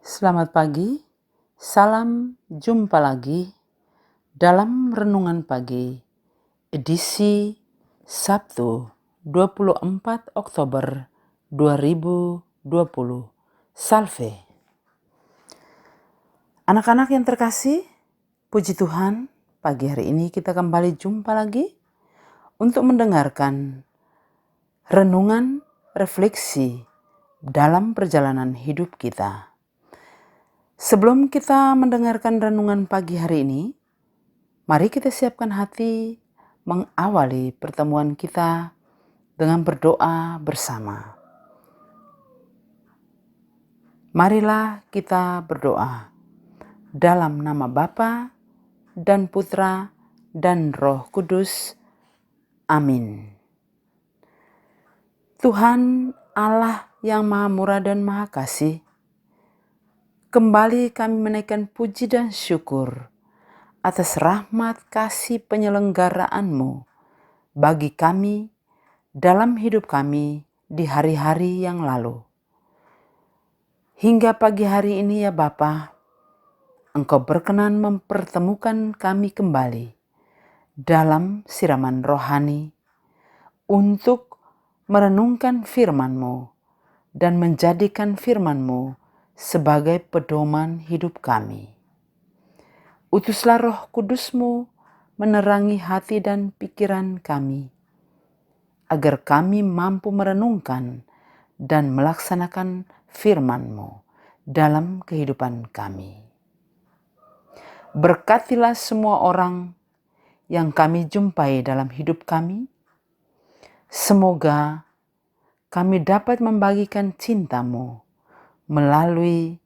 Selamat pagi, salam jumpa lagi dalam Renungan Pagi, edisi Sabtu 24 Oktober 2020. Salve. Anak-anak yang terkasih, puji Tuhan, pagi hari ini kita kembali jumpa lagi untuk mendengarkan renungan refleksi dalam perjalanan hidup kita. Sebelum kita mendengarkan renungan pagi hari ini, mari kita siapkan hati mengawali pertemuan kita dengan berdoa bersama. Marilah kita berdoa dalam nama Bapa dan Putra dan Roh Kudus. Amin. Tuhan Allah yang Maha Murah dan Maha Kasih, kembali kami menaikkan puji dan syukur atas rahmat kasih penyelenggaraanmu bagi kami dalam hidup kami di hari-hari yang lalu. Hingga pagi hari ini ya Bapa, Engkau berkenan mempertemukan kami kembali dalam siraman rohani untuk merenungkan firman-Mu dan menjadikan firman-Mu sebagai pedoman hidup kami. Utuslah Roh Kudus-Mu menerangi hati dan pikiran kami, agar kami mampu merenungkan dan melaksanakan firman-Mu dalam kehidupan kami. Berkatilah semua orang yang kami jumpai dalam hidup kami. Semoga kami dapat membagikan cinta-Mu melalui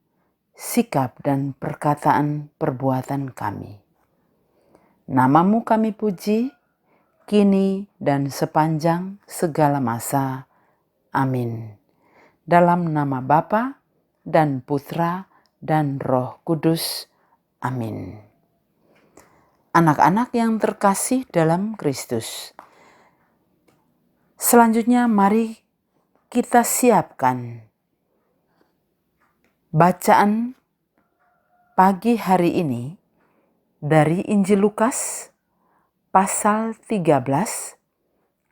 sikap dan perkataan perbuatan kami. Nama-Mu kami puji, kini dan sepanjang segala masa. Amin. Dalam nama Bapa dan Putra dan Roh Kudus. Amin. Anak-anak yang terkasih dalam Kristus, selanjutnya mari kita siapkan bacaan pagi hari ini dari Injil Lukas pasal 13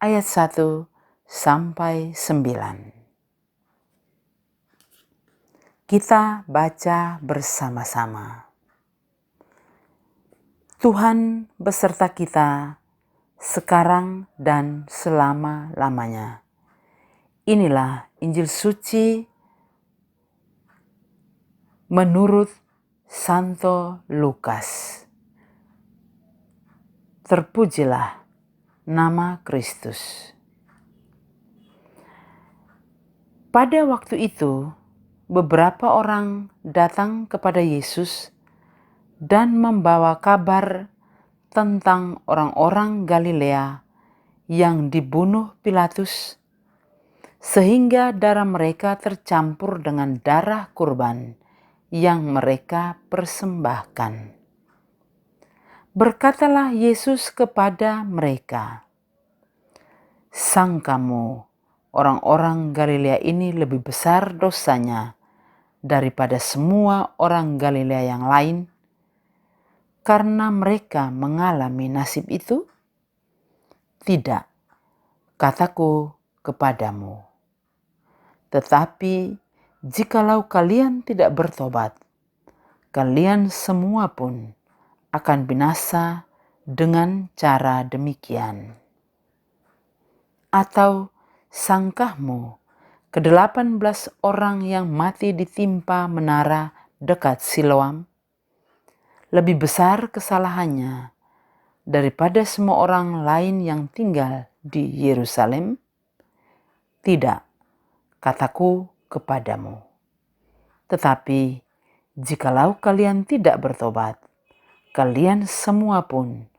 ayat 1 sampai 9. Kita baca bersama-sama. Tuhan beserta kita sekarang dan selama-lamanya. Inilah Injil suci menurut Santo Lukas. Terpujilah nama Kristus. Pada waktu itu, beberapa orang datang kepada Yesus dan membawa kabar tentang orang-orang Galilea yang dibunuh Pilatus, sehingga darah mereka tercampur dengan darah kurban yang mereka persembahkan. Berkatalah Yesus kepada mereka, "Sangkamu orang-orang Galilea ini lebih besar dosanya daripada semua orang Galilea yang lain, karena mereka mengalami nasib itu? Tidak, kataku kepadamu. Tetapi jikalau kalian tidak bertobat, kalian semua pun akan binasa dengan cara demikian. Atau sangkahmu ke-18 orang yang mati ditimpa menara dekat Siloam lebih besar kesalahannya daripada semua orang lain yang tinggal di Yerusalem? Tidak, kataku kepadamu. Tetapi jikalau kalian tidak bertobat, kalian semua pun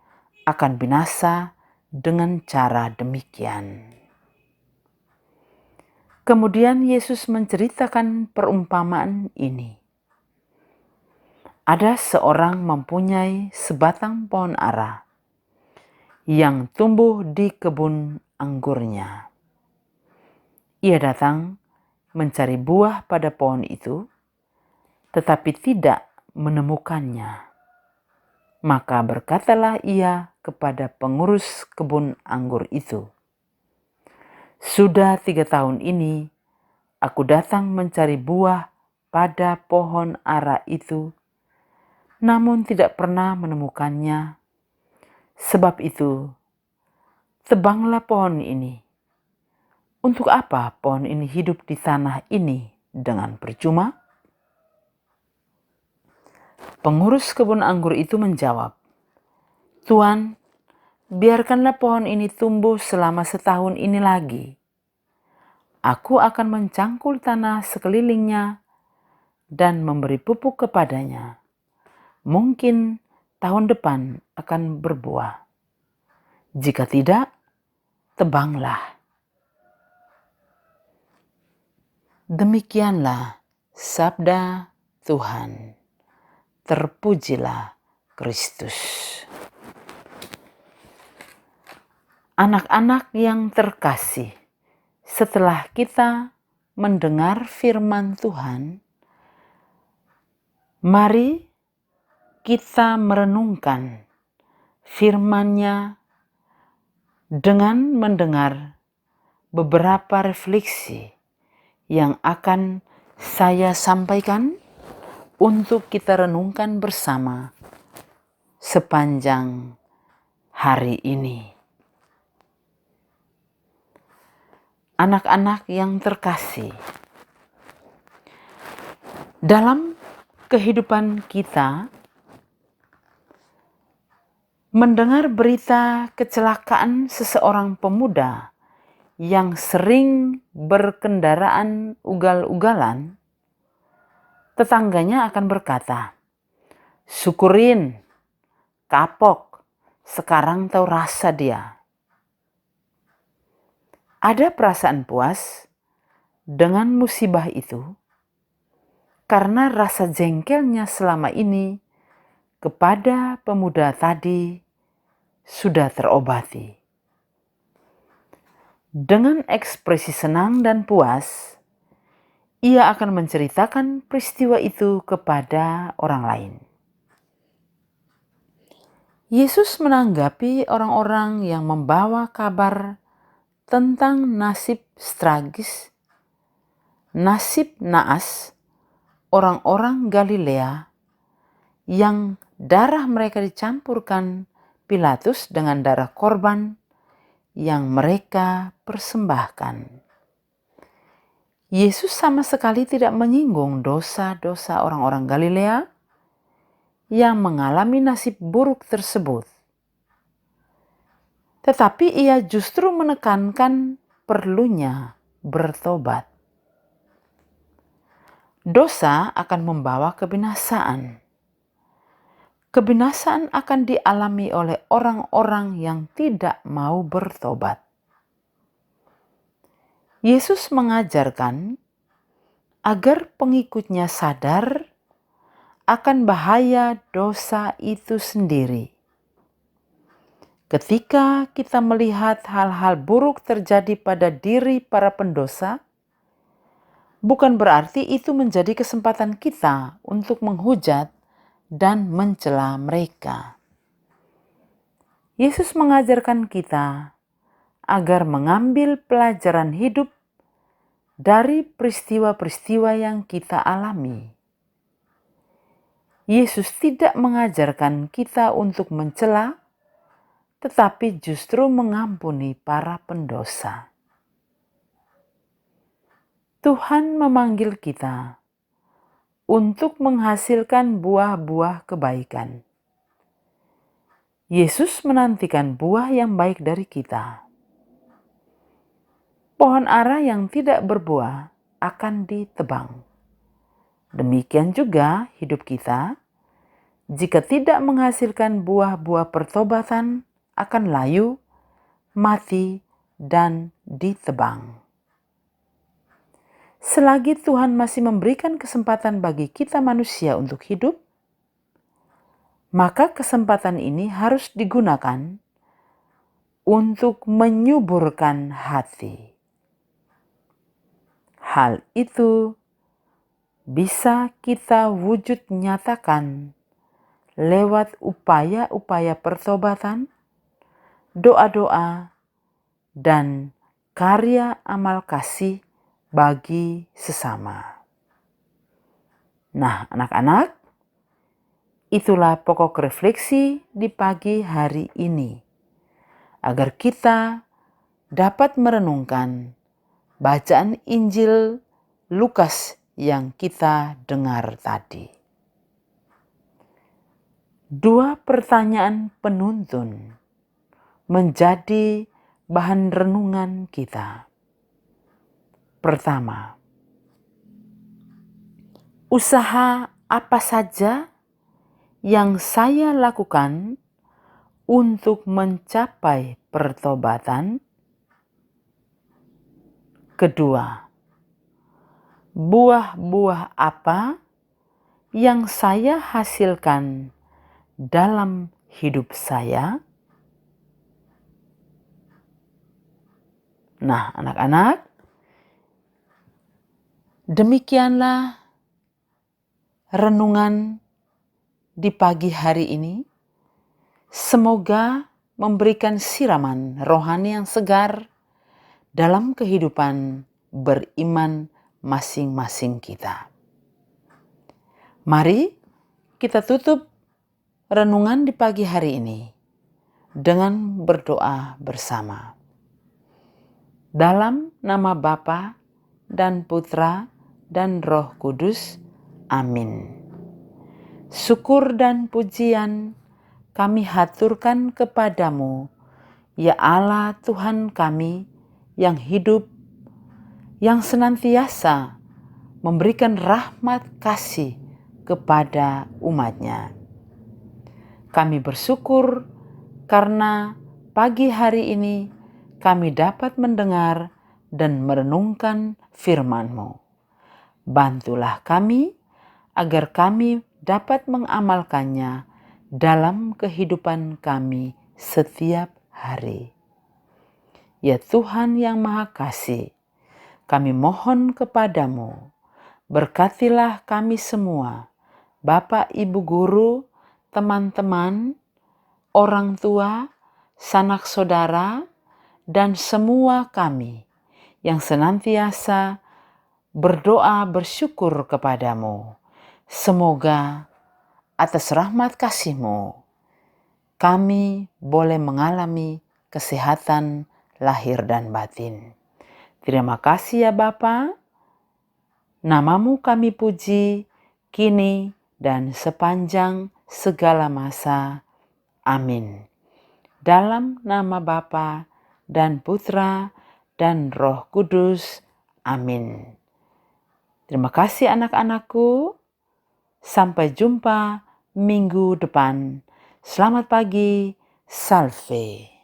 akan binasa dengan cara demikian." Kemudian Yesus menceritakan perumpamaan ini. Ada seorang mempunyai sebatang pohon ara yang tumbuh di kebun anggurnya. Ia datang mencari buah pada pohon itu, tetapi tidak menemukannya. Maka berkatalah ia kepada pengurus kebun anggur itu, "Sudah 3 tahun ini aku datang mencari buah pada pohon ara itu, namun tidak pernah menemukannya. Sebab itu, tebanglah pohon ini. Untuk apa pohon ini hidup di tanah ini dengan percuma?" Pengurus kebun anggur itu menjawab, "Tuan, biarkanlah pohon ini tumbuh selama setahun ini lagi. Aku akan mencangkul tanah sekelilingnya dan memberi pupuk kepadanya. Mungkin tahun depan akan berbuah. Jika tidak, tebanglah." Demikianlah sabda Tuhan. Terpujilah Kristus. Anak-anak yang terkasih, setelah kita mendengar firman Tuhan, mari kita merenungkan firman-Nya dengan mendengar beberapa refleksi yang akan saya sampaikan untuk kita renungkan bersama sepanjang hari ini. Anak-anak yang terkasih, dalam kehidupan kita, mendengar berita kecelakaan seseorang pemuda yang sering berkendaraan ugal-ugalan, tetangganya akan berkata, "Syukurin, kapok, sekarang tahu rasa dia." Ada perasaan puas dengan musibah itu karena rasa jengkelnya selama ini kepada pemuda tadi sudah terobati. Dengan ekspresi senang dan puas, ia akan menceritakan peristiwa itu kepada orang lain. Yesus menanggapi orang-orang yang membawa kabar tentang nasib tragis, nasib naas orang-orang Galilea yang darah mereka dicampurkan Pilatus dengan darah korban yang mereka persembahkan. Yesus sama sekali tidak menyinggung dosa-dosa orang-orang Galilea yang mengalami nasib buruk tersebut. Tetapi ia justru menekankan perlunya bertobat. Dosa akan membawa kebinasaan. Kebinasaan akan dialami oleh orang-orang yang tidak mau bertobat. Yesus mengajarkan agar pengikutnya sadar akan bahaya dosa itu sendiri. Ketika kita melihat hal-hal buruk terjadi pada diri para pendosa, bukan berarti itu menjadi kesempatan kita untuk menghujat dan mencela mereka. Yesus mengajarkan kita agar mengambil pelajaran hidup dari peristiwa-peristiwa yang kita alami. Yesus tidak mengajarkan kita untuk mencela, tetapi justru mengampuni para pendosa. Tuhan memanggil kita untuk menghasilkan buah-buah kebaikan. Yesus menantikan buah yang baik dari kita. Pohon ara yang tidak berbuah akan ditebang. Demikian juga hidup kita, jika tidak menghasilkan buah-buah pertobatan, akan layu, mati, dan ditebang. Selagi Tuhan masih memberikan kesempatan bagi kita manusia untuk hidup, maka kesempatan ini harus digunakan untuk menyuburkan hati. Hal itu bisa kita wujud nyatakan lewat upaya-upaya pertobatan, doa-doa, dan karya amal kasih bagi sesama. Nah, anak-anak, itulah pokok refleksi di pagi hari ini, agar kita dapat merenungkan bacaan Injil Lukas yang kita dengar tadi. 2 pertanyaan penuntun menjadi bahan renungan kita. Pertama, usaha apa saja yang saya lakukan untuk mencapai pertobatan? Kedua, buah-buah apa yang saya hasilkan dalam hidup saya? Nah, anak-anak, demikianlah renungan di pagi hari ini. Semoga memberikan siraman rohani yang segar dalam kehidupan beriman masing-masing kita. Mari kita tutup renungan di pagi hari ini dengan berdoa bersama. Dalam nama Bapa dan Putra dan Roh Kudus. Amin. Syukur dan pujian kami haturkan kepadamu, ya Allah Tuhan kami yang hidup, yang senantiasa memberikan rahmat kasih kepada umat-Nya. Kami bersyukur karena pagi hari ini kami dapat mendengar dan merenungkan firman-Mu. Bantulah kami agar kami dapat mengamalkannya dalam kehidupan kami setiap hari. Ya Tuhan yang Maha Kasih, kami mohon kepadamu, berkatilah kami semua, Bapak, Ibu Guru, teman-teman, orang tua, sanak saudara, dan semua kami yang senantiasa berdoa bersyukur kepadamu. Semoga atas rahmat kasih-Mu kami boleh mengalami kesehatan lahir dan batin. Terima kasih ya Bapa. Namamu kami puji kini dan sepanjang segala masa. Amin. Dalam nama Bapa dan Putra dan Roh Kudus. Amin. Terima kasih anak-anakku. Sampai jumpa minggu depan. Selamat pagi. Salve.